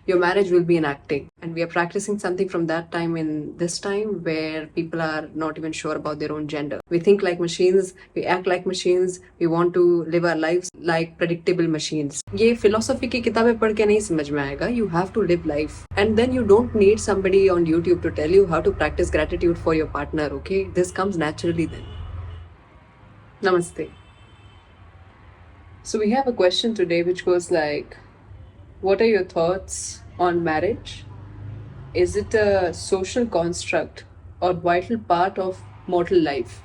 your marriage will be an acting. And we are practicing something from that time in this time where people are not even sure about their own gender. We think like machines, we act like machines, we want to live our lives like predictable machines. ये philosophy की किताबें पढ़ के नहीं समझ में आएगा. You have to live life. And then you don't need somebody on YouTube to tell you how to practice gratitude for your partner, okay? This comes naturally then. Namaste. So we have a question today which goes like, what are your thoughts on marriage? Is it a social construct or vital part of mortal life?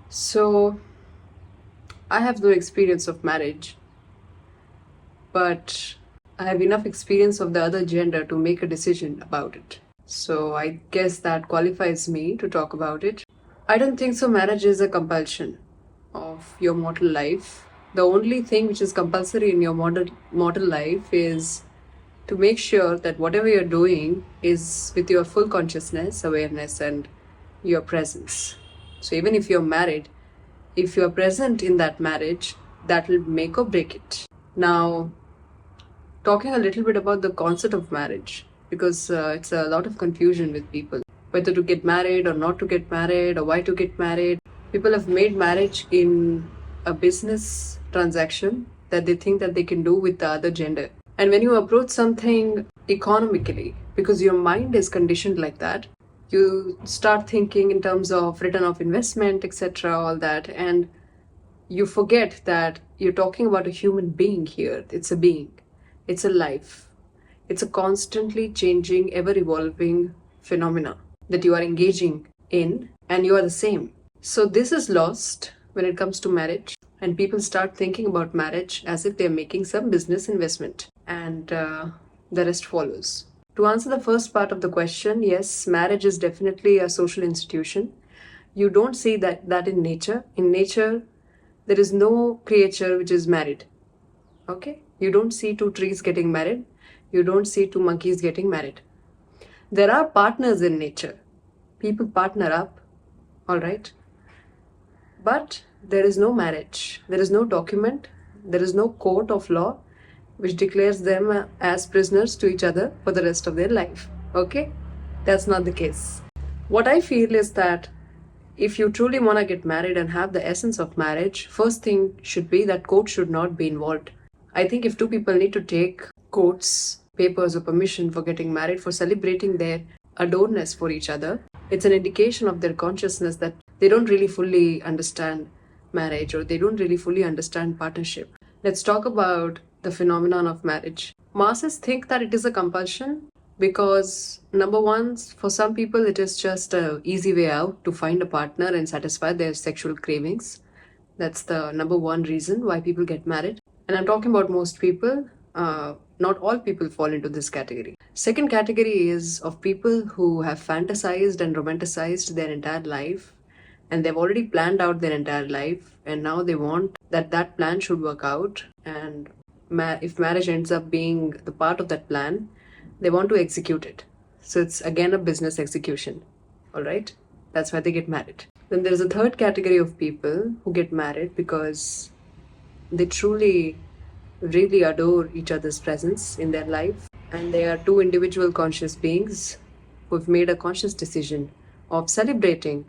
So I have no experience of marriage, but I have enough experience of the other gender to make a decision about it. So I guess that qualifies me to talk about it. I don't think so marriage is a compulsion of your mortal life. The only thing which is compulsory in your mortal life is to make sure that whatever you're doing is with your full consciousness, awareness, and your presence. So even if you're married, if you're present in that marriage, that will make or break it. Now, talking a little bit about the concept of marriage, because it's a lot of confusion with people. Whether to get married or not to get married, or why to get married. People have made marriage in a business transaction that they think that they can do with the other gender. And when you approach something economically, because your mind is conditioned like that, you start thinking in terms of return of investment, etc., all that, and you forget that you're talking about a human being here. It's a being. It's a life. It's a constantly changing, ever-evolving phenomena that you are engaging in, and you are the same. So this is lost when it comes to marriage, and people start thinking about marriage as if they're making some business investment, and the rest follows. To answer the first part of the question, yes, marriage is definitely a social institution. You don't see that in nature. In nature, there is no creature which is married. Okay? You don't see two trees getting married. You don't see two monkeys getting married. There are partners in nature. People partner up, all right? But there is no marriage. There is no document. There is no court of law which declares them as prisoners to each other for the rest of their life. Okay? That's not the case. What I feel is that if you truly want to get married and have the essence of marriage, first thing should be that court should not be involved. I think if two people need to take courts, papers, or permission for getting married, for celebrating their adoredness for each other, it's an indication of their consciousness that they don't really fully understand marriage, or they don't really fully understand partnership. Let's talk about the phenomenon of marriage. Masses think that it is a compulsion because, number one, for some people it is just an easy way out to find a partner and satisfy their sexual cravings. That's the number one reason why people get married. And I'm talking about most people. Not all people fall into this category. Second category is of people who have fantasized and romanticized their entire life, and they've already planned out their entire life, and now they want that plan should work out, and if marriage ends up being the part of that plan, they want to execute it. So it's again a business execution. All right? That's why they get married. Then there's a third category of people who get married because they truly really adore each other's presence in their life, and they are two individual conscious beings who've made a conscious decision of celebrating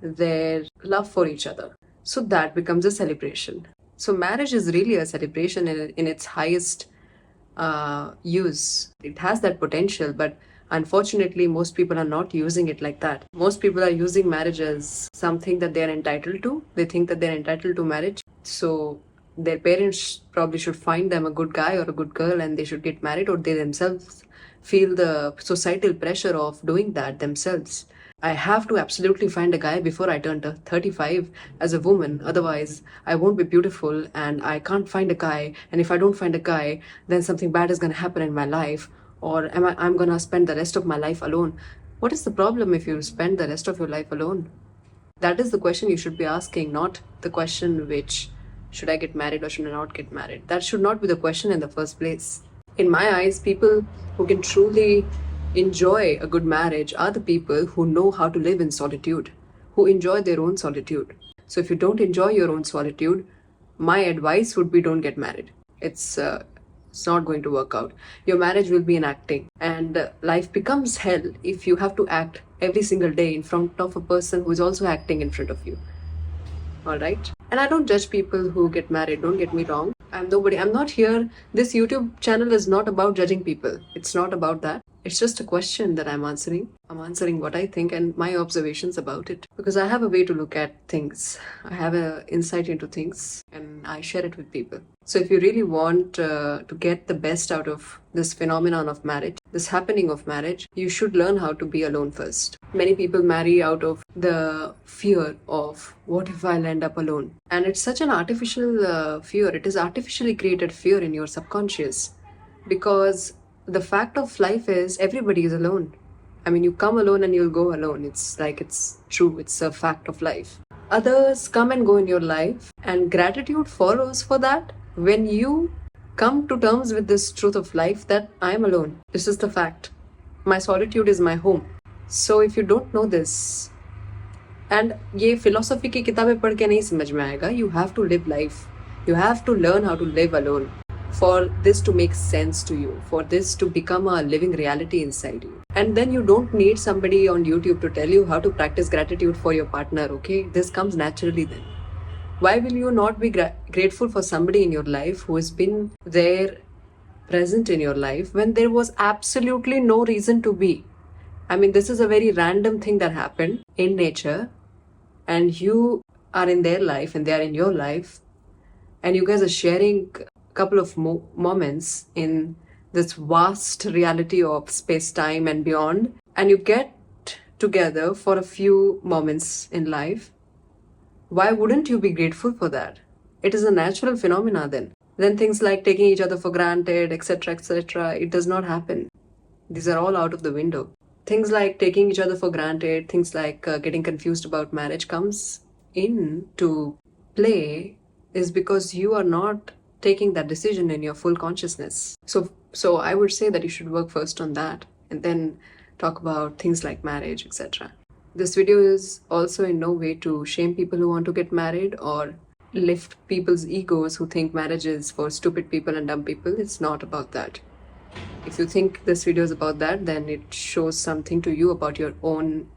their love for each other. So that becomes a celebration. So marriage is really a celebration in its highest use. It has that potential, but unfortunately most people are not using it like that. Most people are using marriage as something that they are entitled to. They think that they're entitled to marriage, so their parents probably should find them a good guy or a good girl and they should get married, or they themselves feel the societal pressure of doing that themselves. I have to absolutely find a guy before I turn 35 as a woman, otherwise I won't be beautiful and I can't find a guy, and if I don't find a guy, then something bad is going to happen in my life, or I'm going to spend the rest of my life alone. What is the problem if you spend the rest of your life alone? That is the question you should be asking, not the question which, should I get married or should I not get married? That should not be the question in the first place. In my eyes, people who can truly enjoy a good marriage are the people who know how to live in solitude, who enjoy their own solitude. So if you don't enjoy your own solitude, my advice would be don't get married. It's It's not going to work out. Your marriage will be an acting, and life becomes hell if you have to act every single day in front of a person who is also acting in front of you. All right. And I don't judge people who get married, don't get me wrong. I'm nobody. I'm not here. This YouTube channel is not about judging people. It's not about that. It's just a question that I'm answering. I'm answering what I think and my observations about it. Because I have a way to look at things. I have an insight into things and I share it with people. So if you really want to get the best out of this phenomenon of marriage, this happening of marriage, you should learn how to be alone first. Many people marry out of the fear of what if I'll end up alone? And it's such an artificial fear. It is artificially created fear in your subconscious, because the fact of life is everybody is alone. I mean, you come alone and you'll go alone. It's like, it's true. It's a fact of life. Others come and go in your life, and gratitude follows for that when you come to terms with this truth of life that I am alone. This is the fact. My solitude is my home. So if you don't know this, and ये philosophy की किताबें पढ़ के नहीं समझ में आएगा, you have to live life. You have to learn how to live alone for this to make sense to you, for this to become a living reality inside you. And then you don't need somebody on YouTube to tell you how to practice gratitude for your partner, okay? This comes naturally then. Why will you not be grateful for somebody in your life who has been there, present in your life, when there was absolutely no reason to be? I mean, this is a very random thing that happened in nature, and you are in their life and they are in your life, and you guys are sharing a couple of moments in this vast reality of space-time and beyond, and you get together for a few moments in life. Why wouldn't you be grateful for that? It is a natural phenomena then. Then things like taking each other for granted, etc., etc., it does not happen. These are all out of the window. Things like taking each other for granted, things like getting confused about marriage comes into play is because you are not taking that decision in your full consciousness. So I would say that you should work first on that and then talk about things like marriage, etc. This video is also in no way to shame people who want to get married or lift people's egos who think marriage is for stupid people and dumb people. It's not about that. If you think this video is about that, then it shows something to you about your own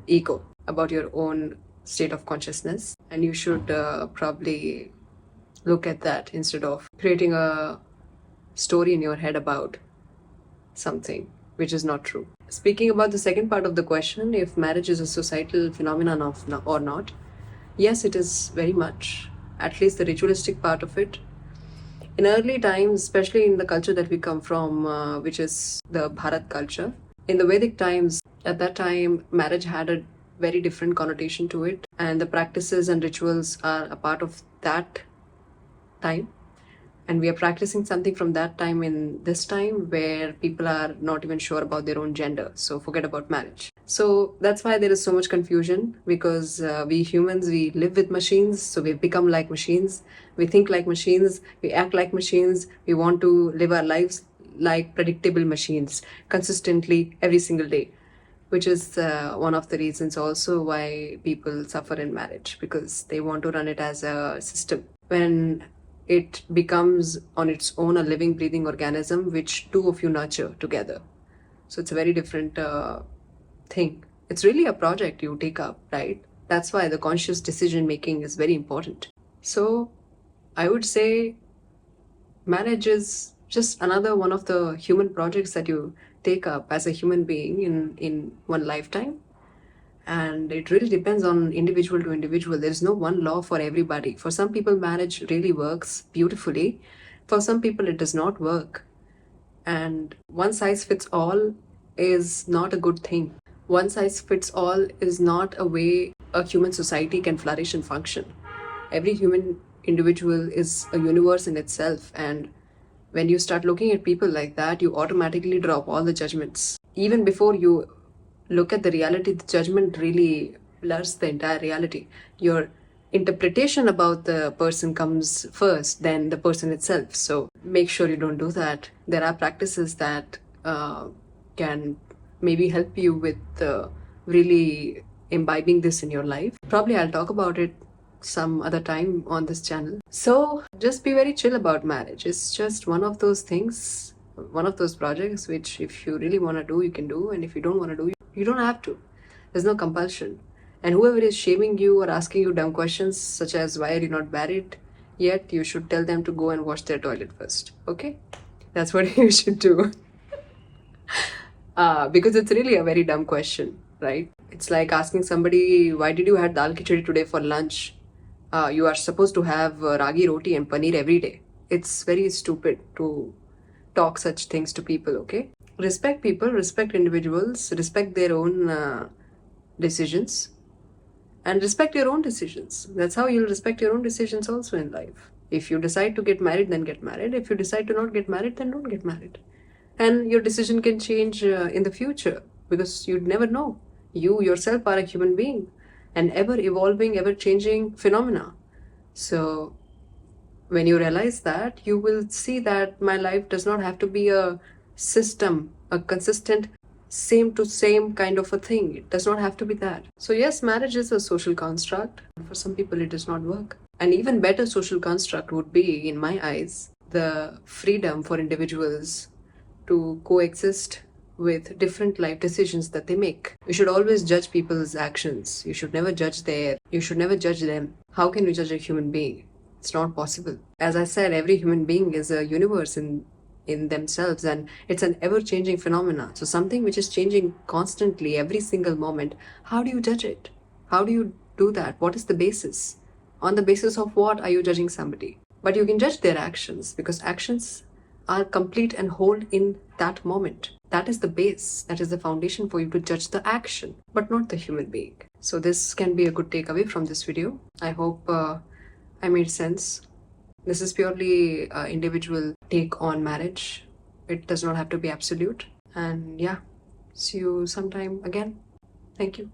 ego, about your own state of consciousness, and you should probably look at that instead of creating a story in your head about something which is not true. Speaking about the second part of the question, if marriage is a societal phenomenon or not, yes, it is very much, at least the ritualistic part of it. In early times, especially in the culture that we come from, which is the Bharat culture, in the Vedic times, at that time, marriage had a very different connotation to it, and the practices and rituals are a part of that time. And we are practicing something from that time in this time where people are not even sure about their own gender. So forget about marriage. So that's why there is so much confusion, because we humans, we live with machines. So we've become like machines. We think like machines. We act like machines. We want to live our lives like predictable machines consistently every single day, which is one of the reasons also why people suffer in marriage, because they want to run it as a system. When it becomes on its own a living, breathing organism which two of you nurture together. So it's a very different thing. It's really a project you take up, right? That's why the conscious decision making is very important. So I would say marriage is just another one of the human projects that you take up as a human being in one lifetime. And it really depends on individual to individual. There's no one law for everybody. For some people, marriage really works beautifully. For some people, it does not work. And one size fits all is not a good thing. One size fits all is not a way a human society can flourish and function. Every human individual is a universe in itself. And when you start looking at people like that, you automatically drop all the judgments. Even before you look at the reality, the judgment really blurs the entire reality. Your interpretation about the person comes first, then the person itself. So make sure you don't do that. There are practices that can maybe help you with really imbibing this in your life. Probably I'll talk about it some other time on this channel. So just be very chill about marriage. It's just one of those things, one of those projects which if you really want to do, you can do, and if you don't want to do, you don't have to. There's no compulsion. And whoever is shaming you or asking you dumb questions such as why are you not married yet, you should tell them to go and wash their toilet first. Okay? That's what you should do. Because it's really a very dumb question, right? It's like asking somebody, why did you have dal khichdi today for lunch? You are supposed to have ragi roti and paneer every day. It's very stupid to talk such things to people, okay? Respect people, respect individuals, respect their own decisions, and respect your own decisions. That's how you'll respect your own decisions also in life. If you decide to get married, then get married. If you decide to not get married, then don't get married. And your decision can change in the future because you'd never know. You yourself are a human being, an ever evolving, ever changing phenomena. So when you realize that, you will see that my life does not have to be a system, a consistent same to same kind of a thing. It does not have to be that. So yes, marriage is a social construct. For some people it does not work. An even better social construct would be, in my eyes, the freedom for individuals to coexist with different life decisions that they make. You should always judge people's actions. You should never judge them. How can you judge a human being? It's not possible. As I said, every human being is a universe in themselves, and it's an ever-changing phenomena. So something which is changing constantly every single moment, how do you judge it? How do you do that? What is the basis? On the basis of what are you judging somebody? But you can judge their actions because actions are complete and whole in that moment. That is the base, that is the foundation for you to judge the action, but not the human being. So this can be a good takeaway from this video. I hope I made sense. This is purely individual take on marriage. It does not have to be absolute. And yeah, see you sometime again. Thank you.